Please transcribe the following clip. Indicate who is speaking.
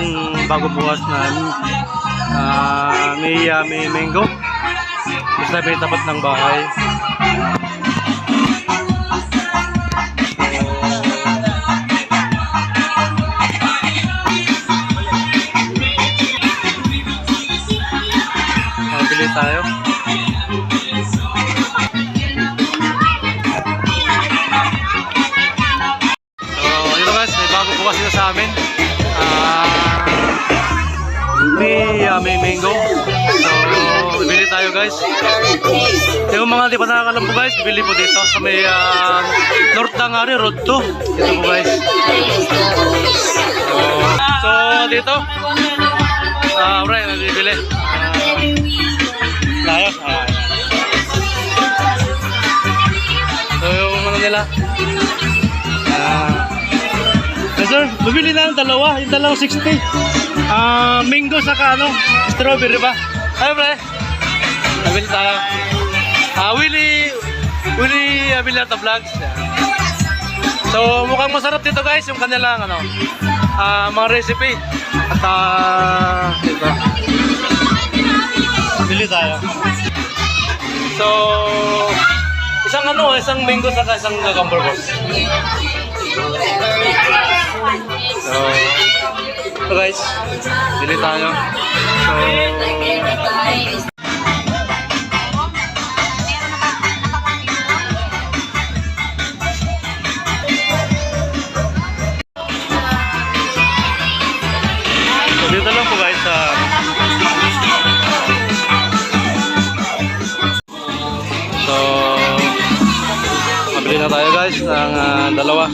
Speaker 1: yung bago bukas na may mango. Basta may tapat ng bahay. Bili tayo. So, yun guys, may bago bukas dito sa amin. May mango. So, bili tayo guys. Yung mga di pa nakakalam po guys, bili po dito sa may North Tangari Road 2. Dito po guys. So dito. Alright, nabibili. Tayo. So yung ano nila. Sir, bumili na ng dalawa. Yung dalawang 60. Mango saka strawberry ba? Tayo pre. Nabili tayo. Willie Abiliata Vlogs. So mukhang masarap dito guys yung kanilang mga recipe. At dito. Bili tayo. So isang mango saka isang gagambol boss. So ito guys, bili tayo. So dito lang po guys so mabili na tayo guys ng dalawa.